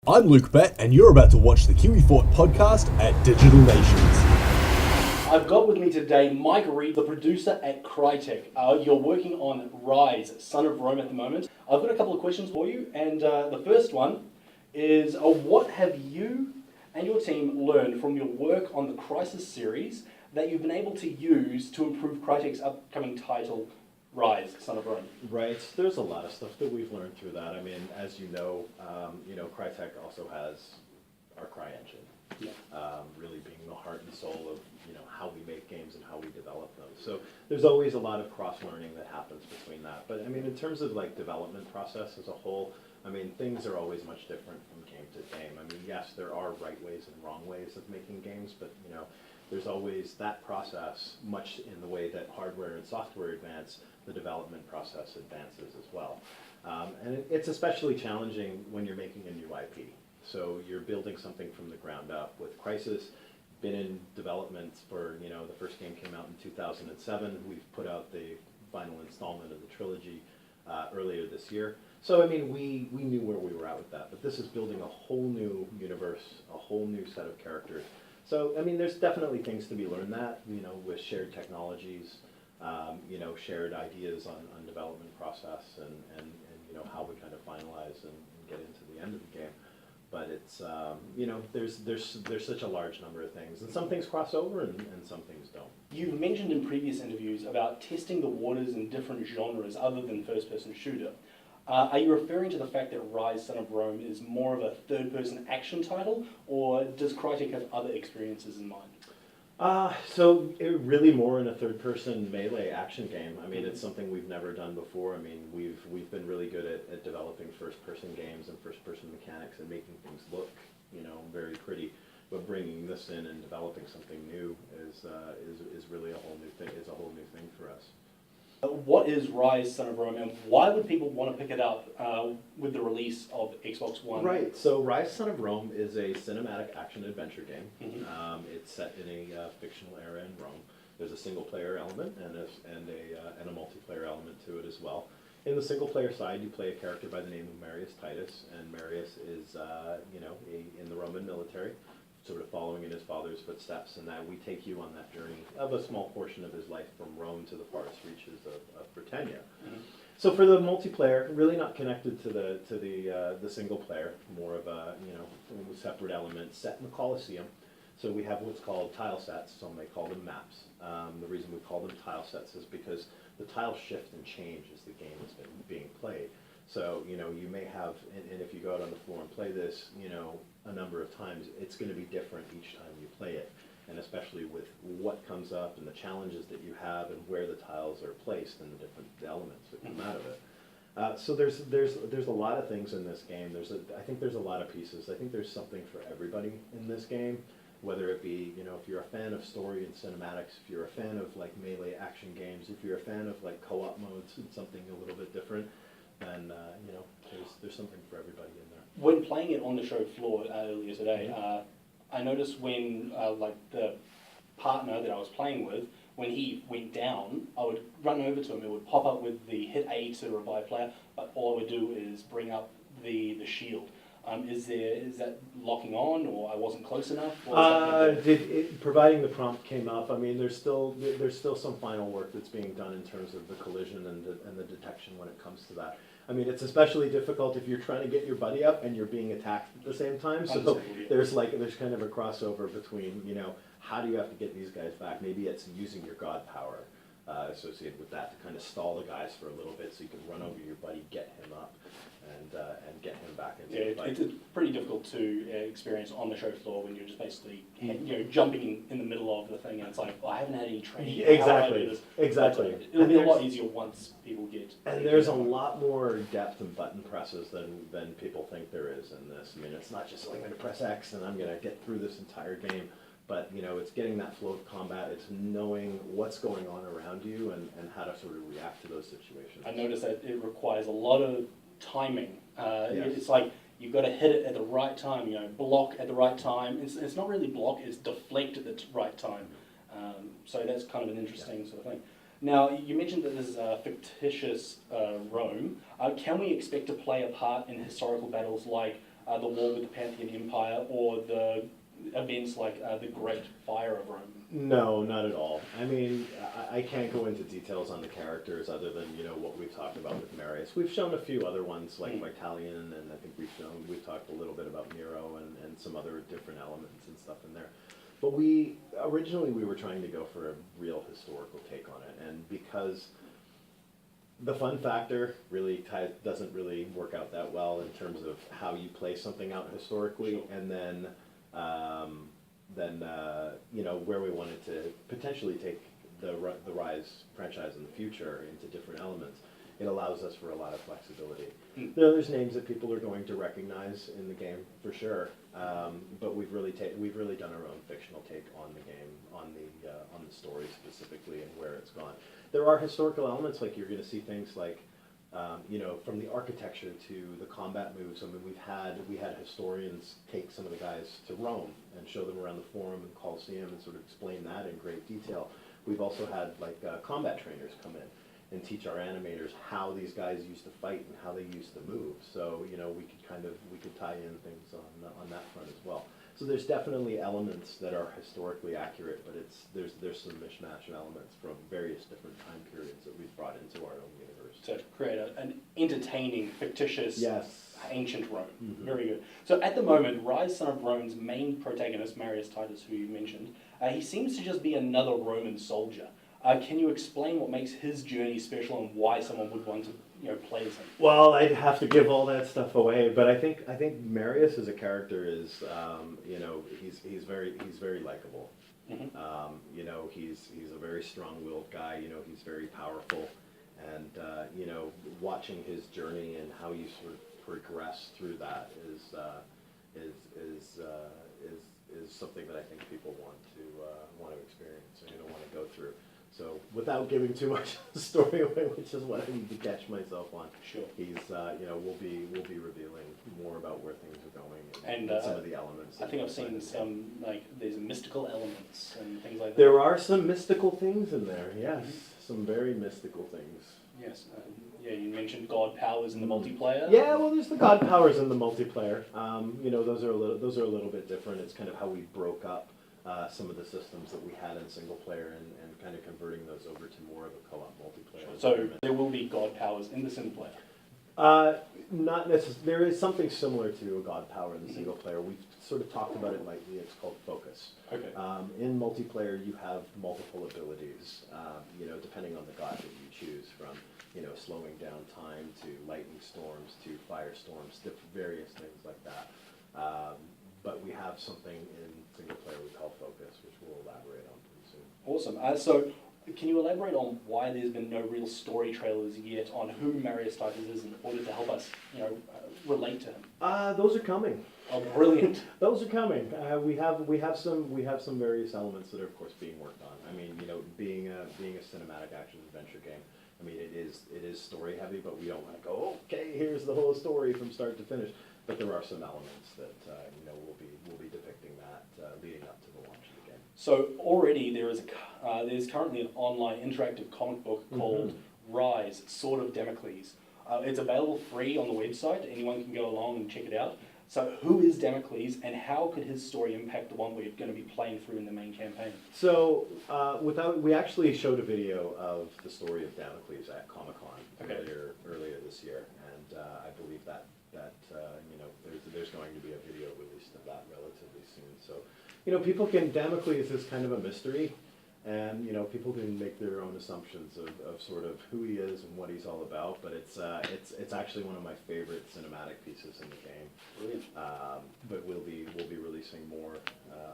I'm Luke Bett, and you're about to watch the Kiwi F.O.R.T podcast at Digital Nations. I've got with me today Mike Reed, the producer at Crytek. You're working on Ryse, Son of Rome at the moment. I've got a couple of questions for you, and the first one is what have you and your team learned from your work on the Crisis series that you've been able to use to improve Crytek's upcoming title, Ryse, Son of Rome? Right, there's a lot of stuff that we've learned through that. I mean, as you know, Crytek also has our CryEngine, really being the heart and soul of how we make games and how we develop them. So there's always a lot of cross-learning that happens between that. But I mean, in terms of like development process as a whole, I mean, things are always much different from game to game. I mean, yes, there are right ways and wrong ways of making games, but there's always that process, much in the way that hardware and software advance, the development process advances as well. And it's especially challenging when you're making a new IP. So you're building something from the ground up. With Crisis, been in development for, the first game came out in 2007. We've put out the final installment of the trilogy earlier this year. So, I mean, we knew where we were at with that, but this is building a whole new universe, a whole new set of characters. So, I mean, there's definitely things to be learned with shared technologies, shared ideas on development process and how we kind of finalize and get into the end of the game. But it's, there's such a large number of things, and some things cross over and some things don't. You've mentioned in previous interviews about testing the waters in different genres other than first-person shooter. Are you referring to the fact that Ryse, Son of Rome is more of a third-person action title, or does Crytek have other experiences in mind? So it really more in a third-person melee action game. I mean, it's something we've never done before. I mean, we've been really good at developing first-person games and first-person mechanics and making things look, very pretty. But bringing this in and developing something new is really a whole new thing. Is a whole new thing for us. What is Ryse, Son of Rome, and why would people want to pick it up with the release of Xbox One? Right, so Ryse, Son of Rome is a cinematic action-adventure game. Mm-hmm. It's set in a fictional era in Rome. There's a single-player element and a multiplayer element to it as well. In the single-player side, you play a character by the name of Marius Titus, and Marius is, in the Roman military, sort of following in his father's footsteps, and that we take you on that journey of a small portion of his life from Rome to the farthest reaches of Britannia. Mm-hmm. So for the multiplayer, really not connected to the single player, more of a separate element set in the Colosseum. So we have what's called tile sets. Some may call them maps. The reason we call them tile sets is because the tiles shift and change as the game is being played. So, you may have, and if you go out on the floor and play this, a number of times, it's going to be different each time you play it. And especially with what comes up and the challenges that you have and where the tiles are placed and the different elements that come out of it. So there's a lot of things in this game. I think there's a lot of pieces. I think there's something for everybody in this game, whether it be, if you're a fan of story and cinematics, if you're a fan of like melee action games, if you're a fan of like co-op modes and something a little bit different, then there's something for everybody in there. When playing it on the show floor earlier today, I noticed when the partner that I was playing with, when he went down, I would run over to him. It would pop up with the hit A to revive player, but all I would do is bring up the shield. Is that locking on, or I wasn't close enough? Providing the prompt came up. I mean, there's still some final work that's being done in terms of the collision and the detection when it comes to that. I mean, it's especially difficult if you're trying to get your buddy up and you're being attacked at the same time. So there's kind of a crossover between how do you have to get these guys back? Maybe it's using your god power associated with that to kind of stall the guys for a little bit so you can run over your buddy, get him up, and get him back into the fight. It's pretty difficult to experience on the show floor when you're just basically jumping in the middle of the thing, and it's like, well, I haven't had any training. Exactly. It'll be a lot easier once people get. And there's a lot more depth and button presses than people think there is in this. I mean, it's not just I'm going to press X and I'm going to get through this entire game. But it's getting that flow of combat. It's knowing what's going on around you and how to sort of react to those situations. I noticed that it requires a lot of timing. Yes. It's like you've got to hit it at the right time. Block at the right time. It's not really block. It's deflect at the right time. So that's kind of an interesting sort of thing. Now, you mentioned that this is a fictitious Rome. Can we expect to play a part in historical battles like the war with the Pantheon Empire or the events like the Great Fire of Rome? No, not at all. I mean, I can't go into details on the characters other than, you know, what we've talked about with Marius. We've shown a few other ones like Vitalian, and I think we've talked a little bit about Nero and some other different elements and stuff in there. But originally we were trying to go for a real historical take on it, and because the fun factor really doesn't really work out that well in terms of how you play something out historically, Sure. and then you know, where we wanted to potentially take the Ryse franchise in the future into different elements. It allows us for a lot of flexibility. There's names that people are going to recognize in the game for sure, but we've really done our own fictional take on the game, on the story specifically and where it's gone. There are historical elements, like you're going to see things like, you know, from the architecture to the combat moves. I mean, we had historians take some of the guys to Rome and show them around the Forum and Colosseum and sort of explain that in great detail. We've also had like combat trainers come in and teach our animators how these guys used to fight and how they used to move. So, you know, we could tie in things on that front as well. So there's definitely elements that are historically accurate, but there's some mishmash of elements from various different time periods that we've brought into our own universe. To create an entertaining, fictitious, Yes. ancient Rome. Mm-hmm. Very good. So at the moment, Ryse, Son of Rome's main protagonist, Marius Titus, who you mentioned, he seems to just be another Roman soldier. Can you explain what makes his journey special and why someone would want to, you know, play as him? Well, I'd have to give all that stuff away, but I think Marius as a character is, you know, he's very likable. Mm-hmm. You know, he's a very strong-willed guy. You know, he's very powerful, and you know, watching his journey and how you sort of progress through that is something that I think people want to experience and want to go through. So without giving too much of the story away, which is what I need to catch myself on, Sure. he's you know, we'll be revealing more about where things are going And some of the elements. I think I've seen some, like, there's mystical elements and things like that. There are some mystical things in there, yes, some very mystical things. Yes. Yeah, you mentioned god powers in the multiplayer. Yeah, well, there's the god powers in the multiplayer. You know, those are a little bit different. It's kind of how we broke up some of the systems that we had in single player and kind of converting those over to more of a co-op multiplayer. So there will be god powers in the single player. Not necessarily. There is something similar to a god power in the single player. We've sort of talked about it lightly. It's called focus. Okay. In multiplayer, you have multiple abilities. You know, depending on the god that you choose, from, you know, slowing down time to lightning storms to firestorms to various things like that. But we have something in single player we call focus, which we'll elaborate on pretty soon. Awesome. So can you elaborate on why there's been no real story trailers yet on who Marius Titus is in order to help us, you know, relate to him? Those are coming. Oh, brilliant. Those are coming. We have some various elements that are, of course, being worked on. I mean, you know, being a cinematic action adventure game, I mean, it is story heavy, but we don't want to go, okay, here's the whole story from start to finish. But there are some elements that you know, we'll be depicting that leading up to the launch of the game. So already there's currently an online interactive comic book called Ryse, Sword of Damocles. It's available free on the website. Anyone can go along and check it out. So who is Damocles, and how could his story impact the one we're going to be playing through in the main campaign? So we actually showed a video of the story of Damocles at Comic-Con earlier this year, and I believe that you know, there's going to be a video released of that relatively soon. So, you know, Damocles is kind of a mystery, and, you know, people can make their own assumptions of sort of who he is and what he's all about. But it's actually one of my favorite cinematic pieces in the game. Brilliant. But we'll be releasing more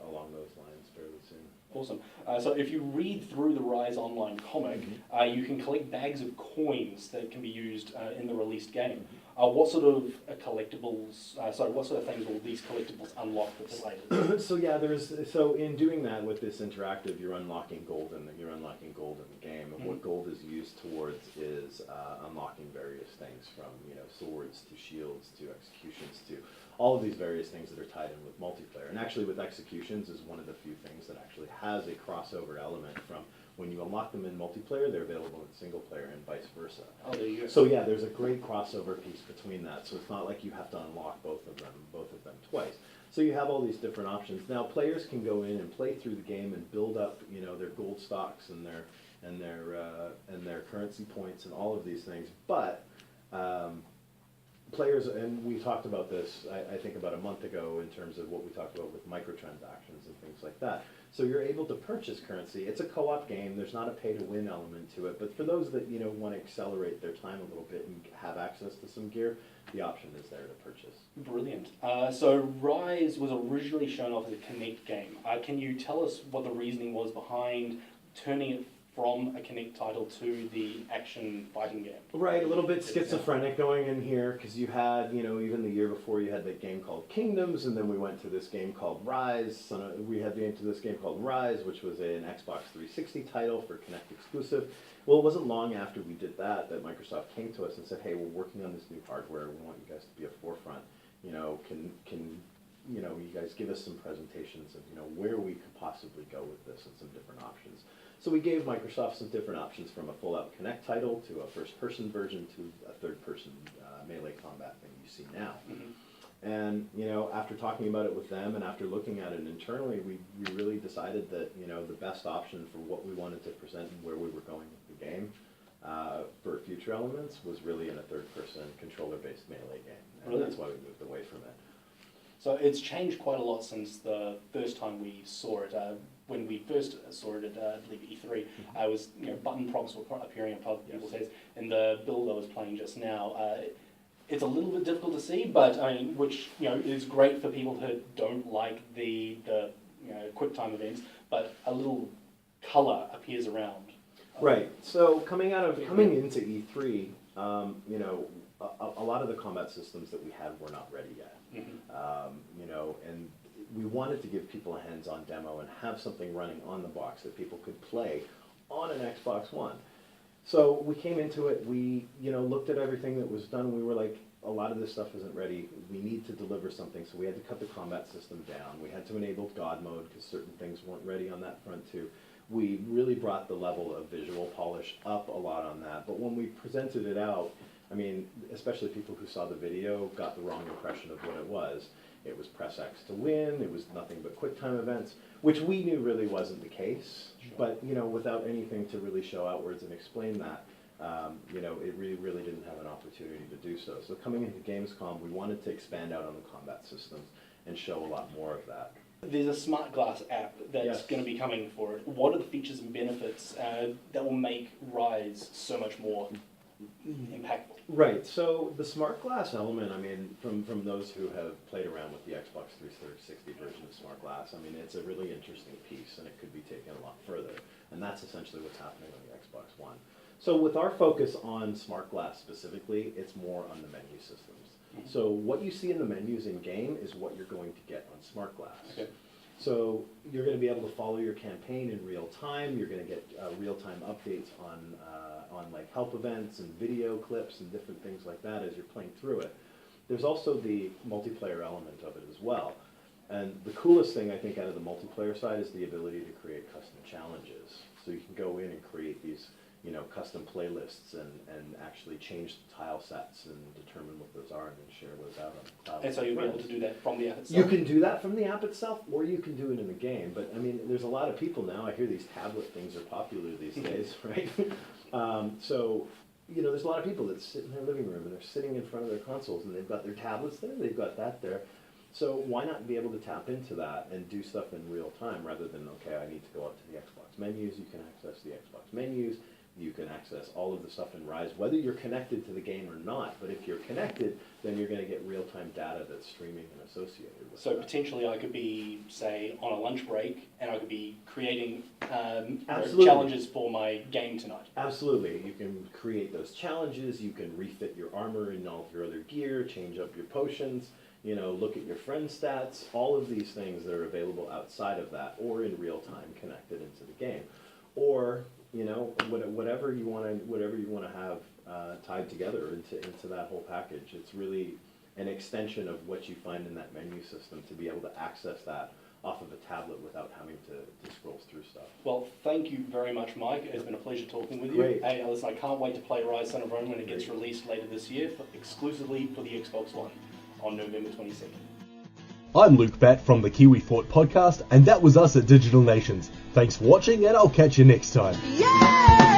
along those lines fairly soon. Awesome. So if you read through the Ryse online comic, you can collect bags of coins that can be used in the released game. What sort of collectibles, what sort of things will these collectibles unlock for players? So yeah, so in doing that with this interactive, you're unlocking gold in the game. And what gold is used towards is unlocking various things, from, you know, swords to shields to executions to all of these various things that are tied in with multiplayer. And actually with executions is one of the few things that actually has a crossover element from when you unlock them in multiplayer, they're available in single player and vice versa. Oh, there you go. So yeah, there's a great crossover piece between that. So it's not like you have to unlock both of them twice. So you have all these different options. Now players can go in and play through the game and build up, you know, their gold stocks and their currency points and all of these things. But players, and we talked about this, I think about a month ago in terms of what we talked about with microtransactions and things like that. So you're able to purchase currency. It's a co-op game. There's not a pay-to-win element to it. But for those that, you know, want to accelerate their time a little bit and have access to some gear, the option is there to purchase. Brilliant. So Ryse was originally shown off as a Kinect game. Can you tell us what the reasoning was behind turning it from a Kinect title to the action fighting game? Right, a little bit schizophrenic going in here, because you had, you know, even the year before you had that game called Kingdoms, and then we went to this game called Ryse. We had into this game called Ryse, which was an Xbox 360 title for Kinect exclusive. Well, it wasn't long after we did that Microsoft came to us and said, hey, we're working on this new hardware. We want you guys to be a forefront. You know, can you know, you guys give us some presentations of, you know, where we could possibly go with this and some different options. So we gave Microsoft some different options, from a full-out Kinect title to a first-person version to a third-person melee combat thing you see now. Mm-hmm. And, you know, after talking about it with them and after looking at it internally, we really decided that, you know, the best option for what we wanted to present and where we were going with the game for future elements was really in a third-person controller-based melee game. And that's why we moved away from it. So it's changed quite a lot since the first time we saw it. When we first saw it at, I believe, E3, I was, you know, button prompts were appearing above people's heads. In the build I was playing just now, it's a little bit difficult to see, but I mean, which, you know, is great for people who don't like the you know, quick time events. But a little color appears around. Right. So coming into E3, you know, a lot of the combat systems that we had were not ready yet. Mm-hmm. You know, and we wanted to give people a hands-on demo and have something running on the box that people could play on an Xbox One. So we came into it, we, you know, looked at everything that was done, and we were like, a lot of this stuff isn't ready. We need to deliver something, so we had to cut the combat system down. We had to enable God mode because certain things weren't ready on that front too. We really brought the level of visual polish up a lot on that, but when we presented it out, I mean, especially people who saw the video got the wrong impression of what it was. It was press X to win, it was nothing but quick time events, which we knew really wasn't the case. Sure. But, you know, without anything to really show outwards and explain that, you know, it really didn't have an opportunity to do so. So coming into Gamescom, we wanted to expand out on the combat systems and show a lot more of that. There's a smart glass app that's Yes. going to be coming for it. What are the features and benefits that will make Ryse so much more impactful? Right, so the smart glass element, I mean, from those who have played around with the Xbox 360 version of smart glass, I mean, it's a really interesting piece and it could be taken a lot further. And that's essentially what's happening on the Xbox One. So with our focus on smart glass specifically, it's more on the menu systems. Mm-hmm. So what you see in the menus in game is what you're going to get on smart glass. Okay. So you're going to be able to follow your campaign in real time. You're going to get real-time updates on like help events and video clips and different things like that as you're playing through it. There's also the multiplayer element of it as well. And the coolest thing I think out of the multiplayer side is the ability to create custom challenges. So you can go in and create these, you know, custom playlists and actually change the tile sets and determine what those are and then share those out on the cloud. And so you'll be able to do that from the app itself? You can do that from the app itself, or you can do it in the game. But I mean, there's a lot of people now, I hear these tablet things are popular these days, right? So, you know, there's a lot of people that sit in their living room and they're sitting in front of their consoles and they've got their tablets there, they've got that there. So why not be able to tap into that and do stuff in real time rather than, okay, I need to go up to the Xbox menus, you can access the Xbox menus, you can access all of the stuff in Ryse, whether you're connected to the game or not. But if you're connected, then you're going to get real-time data that's streaming and associated with So that. potentially I could be, say, on a lunch break, and I could be creating Absolutely. challenges for my game tonight. Absolutely. You can create those challenges, you can refit your armor and all of your other gear, change up your potions, you know, look at your friend stats, all of these things that are available outside of that or in real time connected into the game. Or, you know, whatever you want to have tied together into that whole package. It's really, an extension of what you find in that menu system to be able to access that off of a tablet without having to scroll through stuff. Well, thank you very much, Mike. It's been a pleasure talking with you. Great. Hey, listen, I can't wait to play Ryse Son of Rome when it gets released later this year, exclusively for the Xbox One on November 22nd. I'm Luke Batt from the Kiwi Fort podcast, and that was us at Digital Nations. Thanks for watching, and I'll catch you next time. Yeah!